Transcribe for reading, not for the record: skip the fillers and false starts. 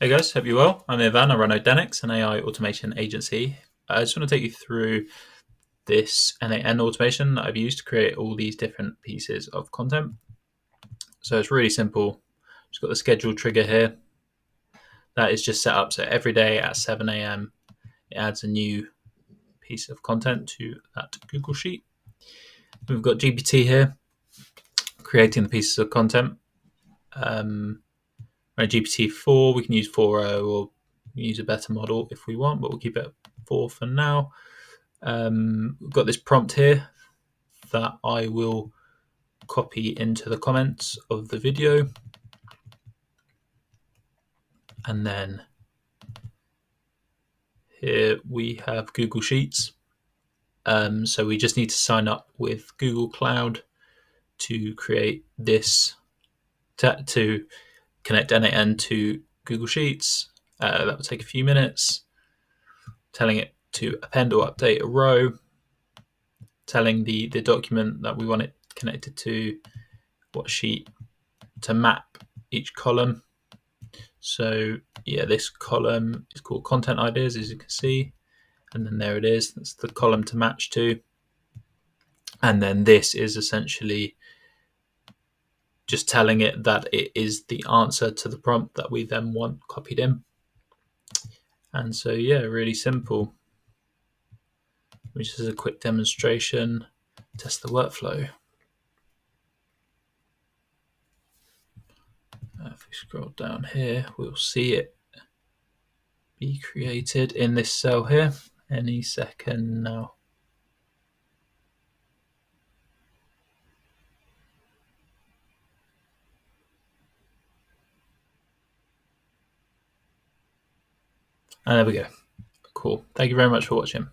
Hey guys, hope you're well. I'm N8n. I run N8n, an AI automation agency. I just want to take you through this N8n automation that I've used to create all these different pieces of content. So it's really simple. Just got the schedule trigger here. That is just set up so every day at 7 a.m. it adds a new piece of content to that Google Sheet. We've got GPT here creating the pieces of content. GPT-4, we can use 4.0 or use a better model if we want, but we'll keep it at 4 for now. We've got this prompt here that I will copy into the comments of the video. And then here we have Google Sheets. So we just need to sign up with Google Cloud to create this, to connect N8n to Google Sheets. That will take a few minutes. Telling it to append or update a row, telling the document that we want it connected to, what sheet to map each column. So yeah, this column is called content ideas, as you can see, and then there it is. That's the column to match to. And then this is essentially just telling it that it is the answer to the prompt that we then want copied in. And so yeah, really simple. Which is a quick demonstration, test the workflow. If we scroll down here, we'll see it be created in this cell here any second now. And there we go. Cool. Thank you very much for watching.